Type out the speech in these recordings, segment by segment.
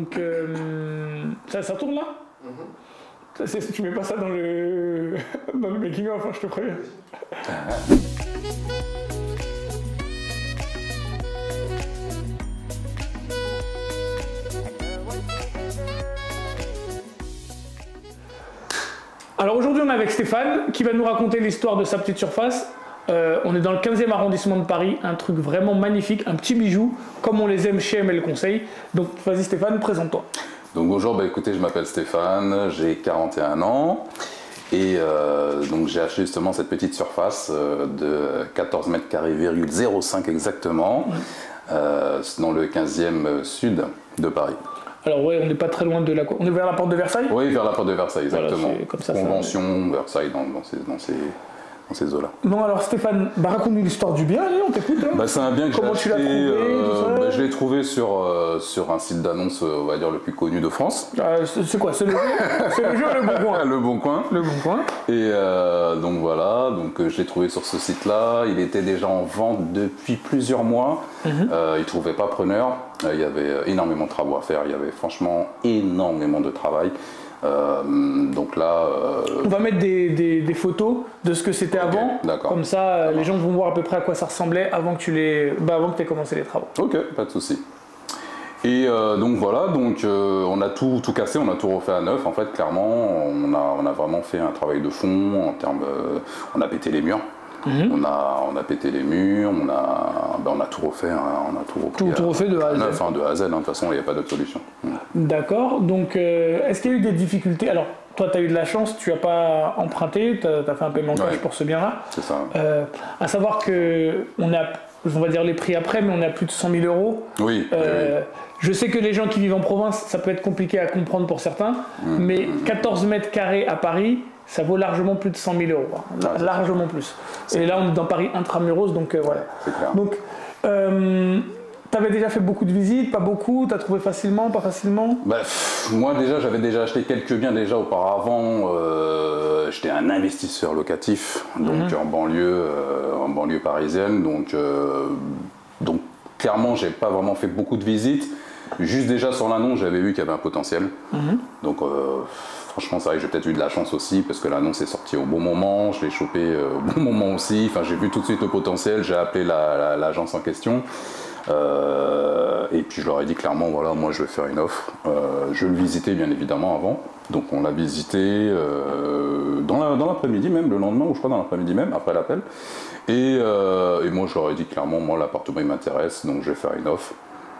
Donc, ça tourne là? Tu mets pas ça dans le, dans le making of, hein, je te préviens. Alors aujourd'hui on est avec Stéphane qui va nous raconter l'histoire de sa petite surface. On est dans le 15e arrondissement de Paris, un truc vraiment magnifique, un petit bijou, comme on les aime chez ML Conseil. Donc vas-y Stéphane, présente-toi. Donc bonjour, écoutez, je m'appelle Stéphane, j'ai 41 ans et donc j'ai acheté justement cette petite surface de 14 mètres carrés, 05 exactement, dans le 15e sud de Paris. Alors ouais, on n'est pas très loin de la... On est vers la porte de Versailles? Oui, vers la porte de Versailles, exactement. Voilà, comme ça, Convention, Versailles, dans ces eaux-là. Bon alors Stéphane, raconte-nous l'histoire du bien, allez, on t'écoute. Hein. C'est un bien que comment tu l'as trouvé, je l'ai trouvé sur un site d'annonce, on va dire, le plus connu de France. C'est quoi? C'est le jeu Le Bon Coin? Le Bon Coin. Le Bon Coin. Et donc voilà, je l'ai trouvé sur ce site-là. Il était déjà en vente depuis plusieurs mois. Il ne trouvait pas preneur. Il y avait énormément de travaux à faire. Il y avait franchement énormément de travail. Donc là, on va mettre des photos de ce que c'était avant, comme ça les gens vont voir à peu près à quoi ça ressemblait avant que tu aies commencé les travaux. Ok, pas de souci. Et donc voilà, on a tout cassé, on a tout refait à neuf en fait, clairement. On a vraiment fait un travail de fond en termes, on a pété les murs. On a pété les murs, on a tout refait, hein, on a tout refait de A à Z. Enfin, de A à Z, hein, de toute façon il n'y a pas d'autre solution. D'accord, donc est-ce qu'il y a eu des difficultés? Alors toi tu as eu de la chance, tu n'as pas emprunté, tu as fait un paiement cash pour ce bien-là. C'est ça. À savoir que on va dire les prix après, mais on a plus de 100 000 €. Oui. Je sais que les gens qui vivent en province, ça peut être compliqué à comprendre pour certains, mais 14 mètres carrés à Paris, ça vaut largement plus de 100 000 €, hein. Largement plus. Et là, on est dans Paris intramuros, donc voilà. C'est clair. Donc, tu avais déjà fait beaucoup de visites, pas beaucoup, tu as trouvé facilement, pas facilement? Moi déjà, j'avais déjà acheté quelques biens déjà auparavant. J'étais un investisseur locatif, donc en banlieue parisienne. Donc clairement, j'ai pas vraiment fait beaucoup de visites. Juste déjà sur l'annonce, j'avais vu qu'il y avait un potentiel. Donc franchement, c'est vrai que j'ai peut-être eu de la chance aussi parce que l'annonce est sortie au bon moment, je l'ai chopé au bon moment aussi. Enfin, j'ai vu tout de suite le potentiel, j'ai appelé l'agence en question. Et puis je leur ai dit clairement, voilà, moi je vais faire une offre. Je le visitais bien évidemment avant. Donc on l'a visité dans l'après-midi même, le lendemain, ou je crois dans l'après-midi même, après l'appel. Et moi je leur ai dit clairement, moi l'appartement il m'intéresse, donc je vais faire une offre.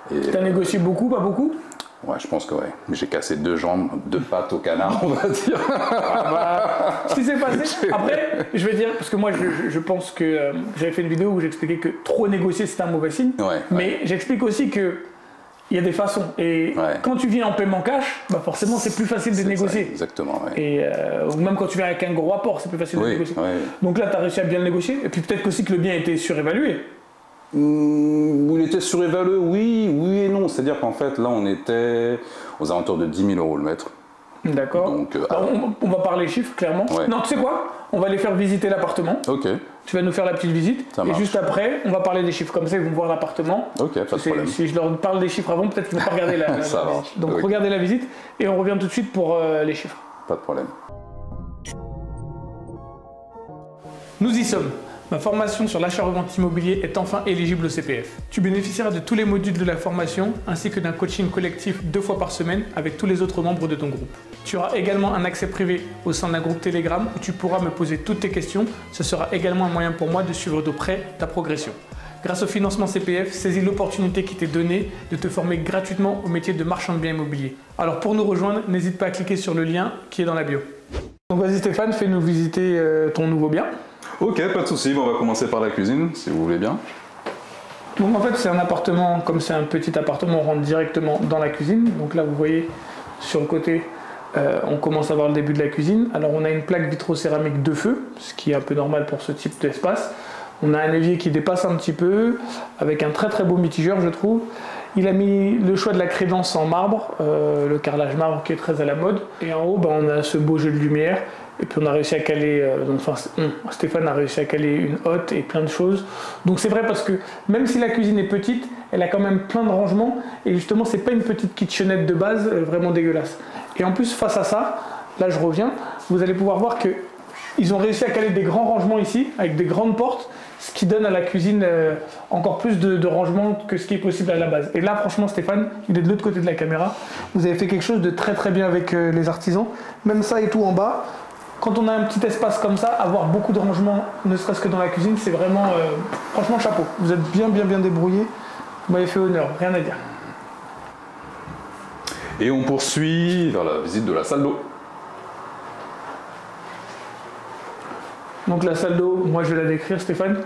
Tu as négocié beaucoup, pas beaucoup? Ouais, je pense que ouais. Mais j'ai cassé 2 jambes, 2 pattes au canard, on va dire. Ce qui s'est passé. Après, je vais dire, parce que moi, je pense que j'avais fait une vidéo où j'expliquais que trop négocier, c'était un mauvais signe. Mais j'explique aussi que il y a des façons. Et quand tu viens en paiement cash, forcément, c'est plus facile de négocier. Ça, exactement. Et ou même quand tu viens avec un gros apport, c'est plus facile de négocier. Donc là, tu as réussi à bien le négocier. Et puis peut-être aussi que le bien était surévalué. Il était surévalué, oui et non. C'est-à-dire qu'en fait, là, on était aux alentours de 10 000 € le mètre. D'accord. Donc, on va parler chiffres, clairement. Non, tu sais quoi? On va les faire visiter l'appartement. Ok. Tu vas nous faire la petite visite. Et juste après, on va parler des chiffres. Comme ça, ils vont voir l'appartement. Ok, pas de problème. Si je leur parle des chiffres avant, peut-être qu'ils ne vont pas regarder la visite. Donc, okay. Regardez la visite et on revient tout de suite pour les chiffres. Pas de problème. Nous y sommes. Ma formation sur l'achat-revente immobilier est enfin éligible au CPF. Tu bénéficieras de tous les modules de la formation ainsi que d'un coaching collectif 2 fois par semaine avec tous les autres membres de ton groupe. Tu auras également un accès privé au sein d'un groupe Telegram où tu pourras me poser toutes tes questions. Ce sera également un moyen pour moi de suivre de près ta progression. Grâce au financement CPF, saisis l'opportunité qui t'est donnée de te former gratuitement au métier de marchand de biens immobiliers. Alors pour nous rejoindre, n'hésite pas à cliquer sur le lien qui est dans la bio. Donc vas-y Stéphane, fais-nous visiter ton nouveau bien. Ok, pas de souci. On va commencer par la cuisine, si vous voulez bien. Donc en fait, c'est un appartement, comme c'est un petit appartement, on rentre directement dans la cuisine. Donc là, vous voyez, sur le côté, on commence à voir le début de la cuisine. Alors on a une plaque vitrocéramique de feu, ce qui est un peu normal pour ce type d'espace. On a un évier qui dépasse un petit peu, avec un très beau mitigeur, je trouve. Il a mis le choix de la crédence en marbre, le carrelage marbre qui est très à la mode. Et en haut, on a ce beau jeu de lumière Et puis on a réussi à caler, Stéphane a réussi à caler une hotte et plein de choses. Donc c'est vrai parce que même si la cuisine est petite, elle a quand même plein de rangements. Et justement, c'est pas une petite kitchenette de base vraiment dégueulasse. Et en plus, face à ça, là je reviens, vous allez pouvoir voir qu'ils ont réussi à caler des grands rangements ici, avec des grandes portes, ce qui donne à la cuisine encore plus de rangements que ce qui est possible à la base. Et là, franchement, Stéphane, il est de l'autre côté de la caméra. Vous avez fait quelque chose de très très bien avec les artisans. Même ça et tout en bas. Quand on a un petit espace comme ça, avoir beaucoup de rangements, ne serait-ce que dans la cuisine, c'est vraiment, franchement, chapeau. Vous êtes bien débrouillés. Vous m'avez fait honneur, rien à dire. Et on poursuit vers la visite de la salle d'eau. Donc la salle d'eau, moi je vais la décrire, Stéphane.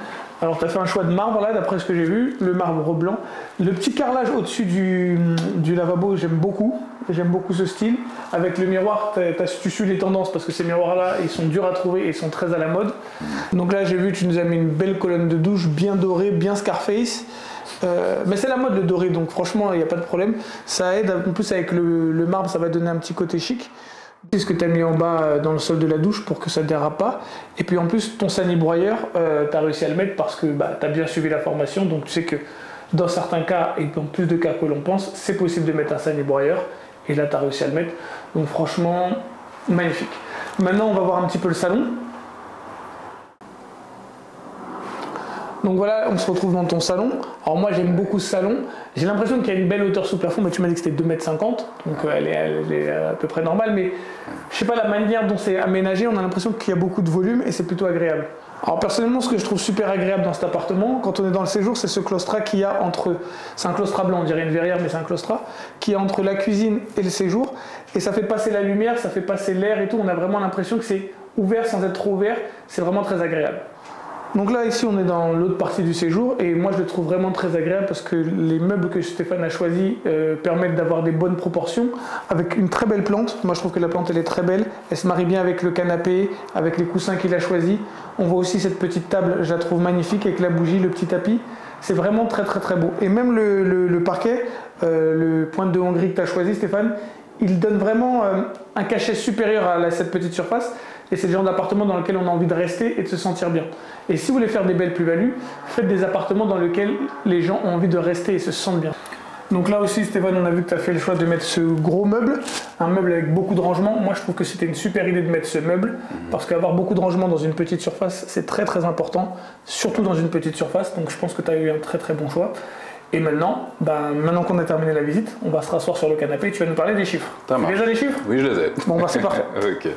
Alors tu as fait un choix de marbre là, d'après ce que j'ai vu, le marbre blanc. Le petit carrelage au-dessus du lavabo, j'aime beaucoup ce style. Avec le miroir, tu suis les tendances parce que ces miroirs-là, ils sont durs à trouver et ils sont très à la mode. Donc là, j'ai vu, tu nous as mis une belle colonne de douche, bien dorée, bien Scarface. Mais c'est la mode le doré, donc franchement, il n'y a pas de problème. Ça aide, en plus avec le marbre, ça va donner un petit côté chic. C'est ce que tu as mis en bas dans le sol de la douche pour que ça ne dérape pas. Et puis en plus, ton sani-broyeur, tu as réussi à le mettre parce que tu as bien suivi la formation. Donc tu sais que dans certains cas, et dans plus de cas que l'on pense, c'est possible de mettre un sani-broyeur. Et là, tu as réussi à le mettre. Donc franchement, magnifique. Maintenant, on va voir un petit peu le salon. Donc voilà, on se retrouve dans ton salon. Alors moi j'aime beaucoup ce salon. J'ai l'impression qu'il y a une belle hauteur sous plafond, mais tu m'as dit que c'était 2,50 m, donc elle est à peu près normale. Mais je sais pas, la manière dont c'est aménagé, on a l'impression qu'il y a beaucoup de volume et c'est plutôt agréable. Alors personnellement, ce que je trouve super agréable dans cet appartement, quand on est dans le séjour, c'est ce claustrat qu'il y a entre... C'est un claustrat blanc, on dirait une verrière, mais c'est un claustrat, qui est entre la cuisine et le séjour. Et ça fait passer la lumière, ça fait passer l'air et tout. On a vraiment l'impression que c'est ouvert sans être trop ouvert. C'est vraiment très agréable. Donc là, ici, on est dans l'autre partie du séjour et moi, je le trouve vraiment très agréable parce que les meubles que Stéphane a choisis permettent d'avoir des bonnes proportions avec une très belle plante. Moi, je trouve que la plante, elle est très belle. Elle se marie bien avec le canapé, avec les coussins qu'il a choisis. On voit aussi cette petite table, je la trouve magnifique avec la bougie, le petit tapis. C'est vraiment très, très, très beau. Et même le parquet, le pointe de Hongrie que tu as choisi, Stéphane, il donne vraiment un cachet supérieur à cette petite surface. Et c'est le genre d'appartement dans lequel on a envie de rester et de se sentir bien. Et si vous voulez faire des belles plus-values, faites des appartements dans lesquels les gens ont envie de rester et se sentent bien. Donc là aussi, Stéphane, on a vu que tu as fait le choix de mettre ce gros meuble, un meuble avec beaucoup de rangements. Moi, je trouve que c'était une super idée de mettre ce meuble, parce qu'avoir beaucoup de rangements dans une petite surface, c'est très très important, surtout dans une petite surface. Donc je pense que tu as eu un très très bon choix. Et maintenant, maintenant qu'on a terminé la visite, on va se rasseoir sur le canapé et tu vas nous parler des chiffres. Tu as déjà les chiffres? Oui, je les ai. Bon, c'est parfait. Ok.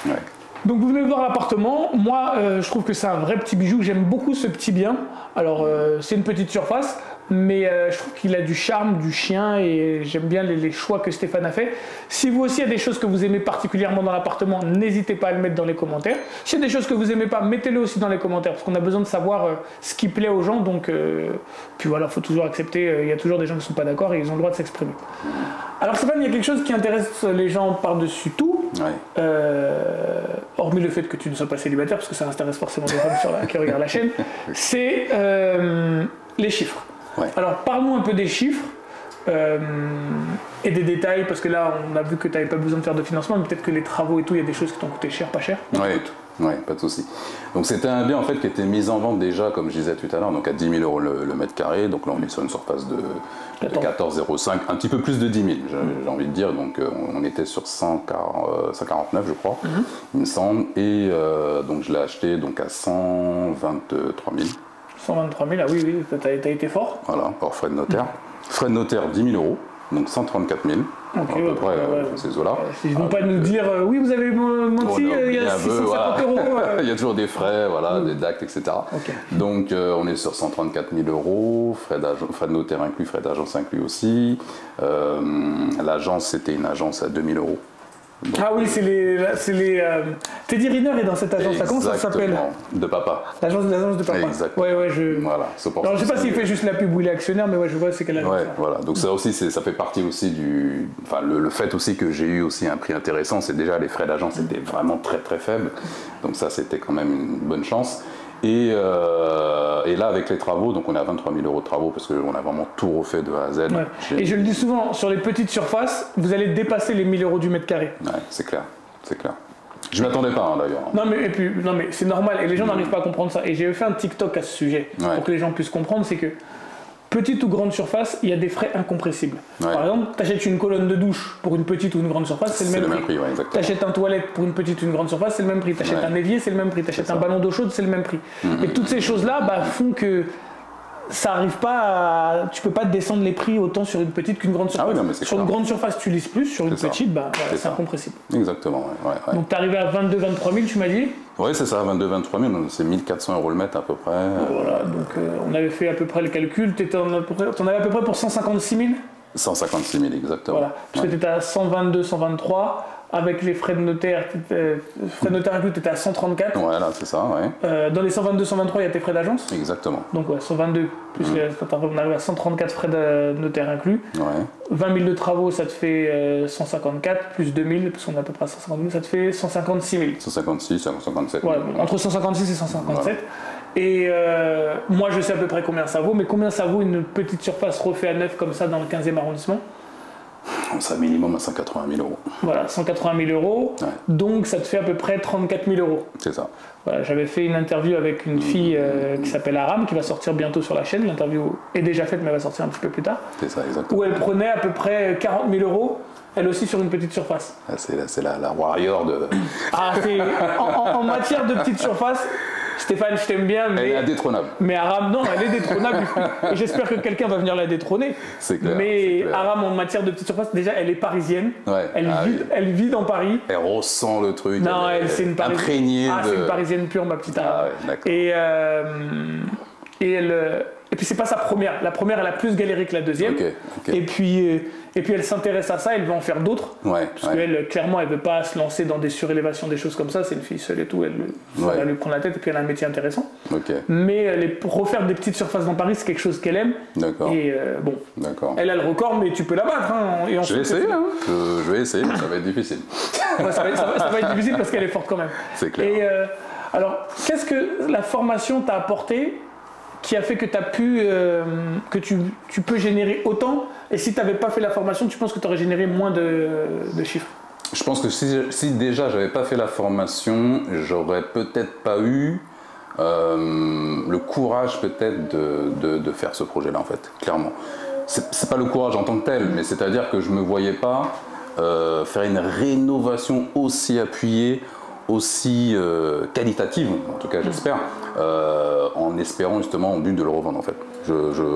Ouais. Donc vous venez de voir l'appartement. Moi, je trouve que c'est un vrai petit bijou. J'aime beaucoup ce petit bien. Alors, c'est une petite surface, mais je trouve qu'il a du charme, du chien, et j'aime bien les choix que Stéphane a fait. Si vous aussi, il y a des choses que vous aimez particulièrement dans l'appartement, n'hésitez pas à le mettre dans les commentaires. S'il y a des choses que vous n'aimez pas, mettez-le aussi dans les commentaires, parce qu'on a besoin de savoir ce qui plaît aux gens. Donc, puis voilà, il faut toujours accepter. Il y a toujours des gens qui ne sont pas d'accord et ils ont le droit de s'exprimer. Alors Stéphane, il y a quelque chose qui intéresse les gens par-dessus tout, ouais. Hormis le fait que tu ne sois pas célibataire, parce que ça intéresse forcément des femmes qui regardent la chaîne, c'est les chiffres. Ouais. Alors parle-nous un peu des chiffres et des détails, parce que là on a vu que tu n'avais pas besoin de faire de financement, mais peut-être que les travaux et tout, il y a des choses qui t'ont coûté cher, pas cher. Oui, pas de souci. Donc c'était un bien en fait qui était mis en vente déjà, comme je disais tout à l'heure, donc à 10 000 € le mètre carré. Donc là on est sur une surface de 14,05, un petit peu plus de 10 000, j'ai envie de dire. Donc on était sur 149, je crois, il me semble. Et donc je l'ai acheté donc à 123 000. 123 000, ah oui, t'as été fort. Voilà, hors frais de notaire. Frais de notaire 10 000 €, donc 134 000. Okay, à peu près ces eaux-là. Ils ne vont pas nous dire oui, vous avez menti, il y a 650 €. Il y a toujours des frais, voilà, des actes, etc. Okay. Donc on est sur 134 000 €, frais de notaire inclus, frais d'agence inclus aussi. L'agence, c'était une agence à 2 000 €. Donc, ah oui, c'est les Teddy Riner est dans cette agence-là. Comment ça s'appelle? De papa. L'agence de papa. Exactement. Ouais, voilà, alors, je sais pas s'il fait juste la pub ou il est actionnaire, mais ouais, je vois c'est quelle agence. Ouais, voilà. Donc ça aussi, ça fait partie aussi du... Enfin, le fait aussi que j'ai eu aussi un prix intéressant, c'est déjà les frais d'agence étaient vraiment très très faibles. Donc ça, c'était quand même une bonne chance. Et là, avec les travaux, donc on est à 23 000 € de travaux parce qu'on a vraiment tout refait de A à Z. Ouais. Et je le dis souvent, sur les petites surfaces, vous allez dépasser les 1 000 € du mètre carré. Ouais, c'est clair, c'est clair. Je ne m'attendais pas hein, d'ailleurs. Non mais c'est normal et les gens n'arrivent pas à comprendre ça. Et j'ai fait un TikTok à ce sujet pour que les gens puissent comprendre, c'est que petite ou grande surface, il y a des frais incompressibles. Ouais. Par exemple, tu achètes une colonne de douche pour une petite ou une grande surface, c'est le même prix. Ouais, tu achètes un toilette pour une petite ou une grande surface, c'est le même prix. Tu achètes un évier, c'est le même prix. Tu achètes un ballon d'eau chaude, c'est le même prix. Et toutes ces choses-là font que ça arrive pas tu peux pas descendre les prix autant sur une petite qu'une grande surface. Ah oui, sur une grande surface, tu lises plus, sur une petite, c'est incompressible. Exactement, ouais. Donc tu es arrivé à 22-23 000, tu m'as dit? Oui, c'est ça, 22-23 000, c'est 1 400 € le mètre à peu près. Voilà, donc on avait fait à peu près le calcul, tu en avais à peu près pour 156 000? 156 000, exactement. Voilà, parce que tu étais à 122, 123, avec les frais de notaire inclus, tu étais à 134. Voilà, c'est ça, ouais. Dans les 122, 123, il y a tes frais d'agence. Exactement. Donc ouais, 122, plus on arrive à 134 frais de notaire inclus. Ouais. 20 000 de travaux, ça te fait 154, plus 2 000, parce qu'on est à peu près à 150 000, ça te fait 156 000. 156, 157 000. Ouais, entre 156 et 157. Voilà. Et moi, je sais à peu près combien ça vaut, mais combien ça vaut une petite surface refaite à neuf comme ça dans le 15e arrondissement? Ça minimum à 180 000 €. Voilà, 180 000 €. Ouais. Donc ça te fait à peu près 34 000 €. C'est ça. Voilà, j'avais fait une interview avec une fille qui s'appelle Aram, qui va sortir bientôt sur la chaîne. L'interview est déjà faite, mais elle va sortir un petit peu plus tard. C'est ça, exactement. Où elle prenait à peu près 40 000 €, elle aussi sur une petite surface. Ah, c'est la warrior de... Ah, en matière de petite surface, Stéphane, je t'aime bien, mais... Elle est indétrônable. Mais Aram, non, elle est détrônable. Et j'espère que quelqu'un va venir la détrôner. C'est clair. Mais Aram, en matière de petite surface, déjà, elle est parisienne. Ouais. Elle vit dans Paris. Elle ressent le truc. Non, c'est une parisienne. Imprégnée c'est une parisienne pure, ma petite Aram. Ah ouais, d'accord. Et puis c'est pas sa première. La première, elle a plus galéré que la deuxième. Okay. Et puis elle s'intéresse à ça, elle veut en faire d'autres. Ouais, parce qu'elle, clairement, elle veut pas se lancer dans des surélévations, des choses comme ça. C'est une fille seule et tout. Elle lui prend la tête et puis elle a un métier intéressant. Okay. Mais refaire des petites surfaces dans Paris, c'est quelque chose qu'elle aime. D'accord. Et bon, elle a le record, mais tu peux la battre. Hein, je vais essayer. Je vais essayer, mais ça va être difficile. Ouais, ça va être difficile parce qu'elle est forte quand même. C'est clair. Et alors, qu'est-ce que la formation t'a apporté qui a fait que tu peux générer autant, et si tu n'avais pas fait la formation, tu penses que tu aurais généré moins de chiffres? Je pense que si déjà j'avais pas fait la formation, j'aurais peut-être pas eu le courage peut-être de faire ce projet-là en fait, clairement. C'est pas le courage en tant que tel, mais c'est-à-dire que je me voyais pas faire une rénovation aussi appuyée, aussi qualitative, en tout cas j'espère, en espérant justement au but de le revendre en fait.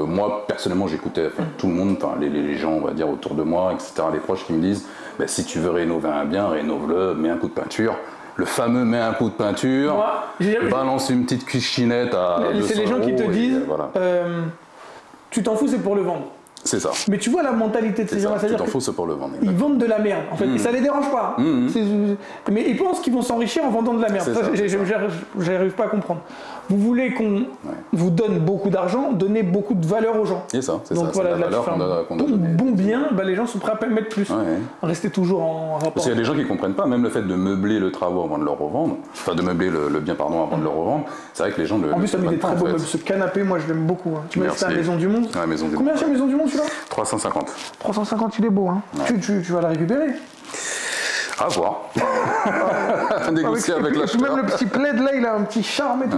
Moi personnellement j'écoutais tout le monde, les gens on va dire autour de moi, etc., les proches qui me disent bah, si tu veux rénover un bien, rénove-le, mets un coup de peinture. Le fameux mets un coup de peinture, balance une petite cuisinette à 200 €. C'est les gens qui te disent voilà. Tu t'en fous, c'est pour le vendre. C'est ça. Mais tu vois la mentalité de ces gens-là, c'est-à-dire c'est pour le vendre. Ils vendent de la merde, en fait, et ça les dérange pas. Mais ils pensent qu'ils vont s'enrichir en vendant de la merde. J'arrive pas à comprendre. Vous voulez qu'on vous donne beaucoup d'argent, donner beaucoup de valeur aux gens. C'est ça. Donc voilà, la valeur qu'on doit donner. Bon bien, les gens sont prêts à mettre plus. Rester toujours en rapport. Parce qu'il y a des gens qui comprennent pas, même le fait de meubler le travaux avant de le revendre, enfin de meubler le bien avant de le revendre, c'est vrai que les gens le. En plus, ça met des très beaux meubles. Ce canapé, moi je l'aime beaucoup. Tu m'as dit c'est la Maison du Monde. Maison du Monde. Combien c'est la Maison du Monde celui-là? 350. 350, il est beau, hein. Tu vas la récupérer? À voir. Négocier avec l'acheteur. Même le petit plaid là, il a un petit charme et tout.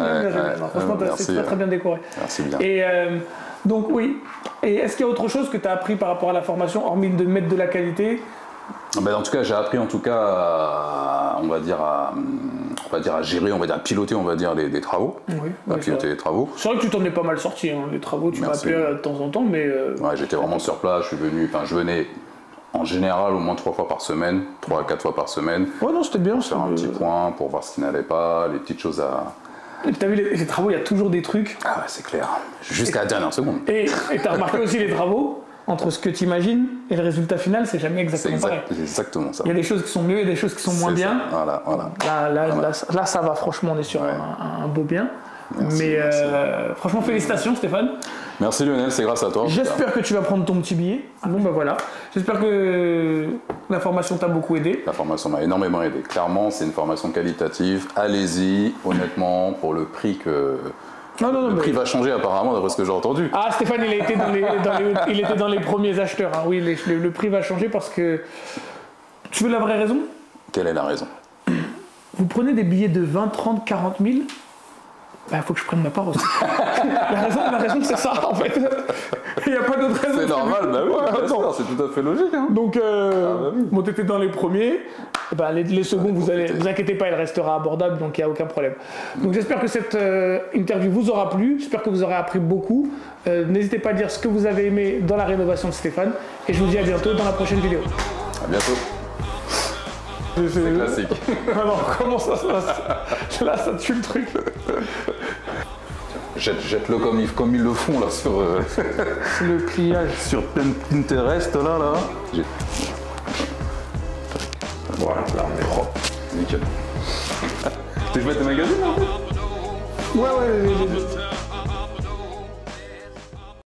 Franchement, c'est très bien décoré. Merci bien. Et donc oui. Et est-ce qu'il y a autre chose que tu as appris par rapport à la formation, hormis de mettre de la qualité? En tout cas, j'ai appris en tout cas à gérer, à piloter, les travaux. À piloter les travaux. C'est vrai que tu t'en es pas mal sorti, hein, les travaux, tu m'appelais de temps en temps, mais... j'étais vraiment sur place, je venais en général au moins 3 fois par semaine, 3 à 4 fois par semaine. Ouais, non, c'était bien. Pour faire un petit point, pour voir ce qui n'allait pas, les petites choses à... Et puis t'as vu, les travaux, il y a toujours des trucs. Ah ouais, c'est clair. Jusqu'à la dernière seconde. Et t'as remarqué aussi les travaux, entre ce que tu imagines et le résultat final, c'est jamais exactement pareil. C'est exactement ça. Il y a des choses qui sont mieux et des choses qui sont moins bien. Voilà. Là, ça va, franchement, on est sur un beau bien. Merci, franchement, félicitations Stéphane. Merci Lionel, c'est grâce à toi. J'espère que tu vas prendre ton petit billet. Bon voilà. J'espère que la formation t'a beaucoup aidé. La formation m'a énormément aidé. Clairement, c'est une formation qualitative. Allez-y, honnêtement, pour le prix que... le prix va changer apparemment d'après ce que j'ai entendu. Ah, Stéphane, il était dans les premiers acheteurs. Hein. Oui, le prix va changer parce que... Tu veux la vraie raison? Quelle est la raison? vous prenez des billets de 20, 30, 40 000, il faut que je prenne ma part aussi. la raison c'est ça en fait. Il n'y a pas d'autre raison. C'est normal, bah oui, Ouais, c'est tout à fait logique. Hein. Donc, oui. bon, t'étais dans les premiers. Les seconds, vous inquiétez pas, il restera abordable, donc il n'y a aucun problème. Donc j'espère que cette interview vous aura plu. J'espère que vous aurez appris beaucoup. N'hésitez pas à dire ce que vous avez aimé dans la rénovation de Stéphane. Et je vous dis à bientôt dans la prochaine vidéo. À bientôt. C'est classique. Ah non, comment ça se passe? Là, ça tue le truc. Jette-le comme ils le font là sur Le pliage. sur Pinterest là. Voilà, là on est propre. Nickel. Tu veux mettre tes magazines là? Ouais, les deux.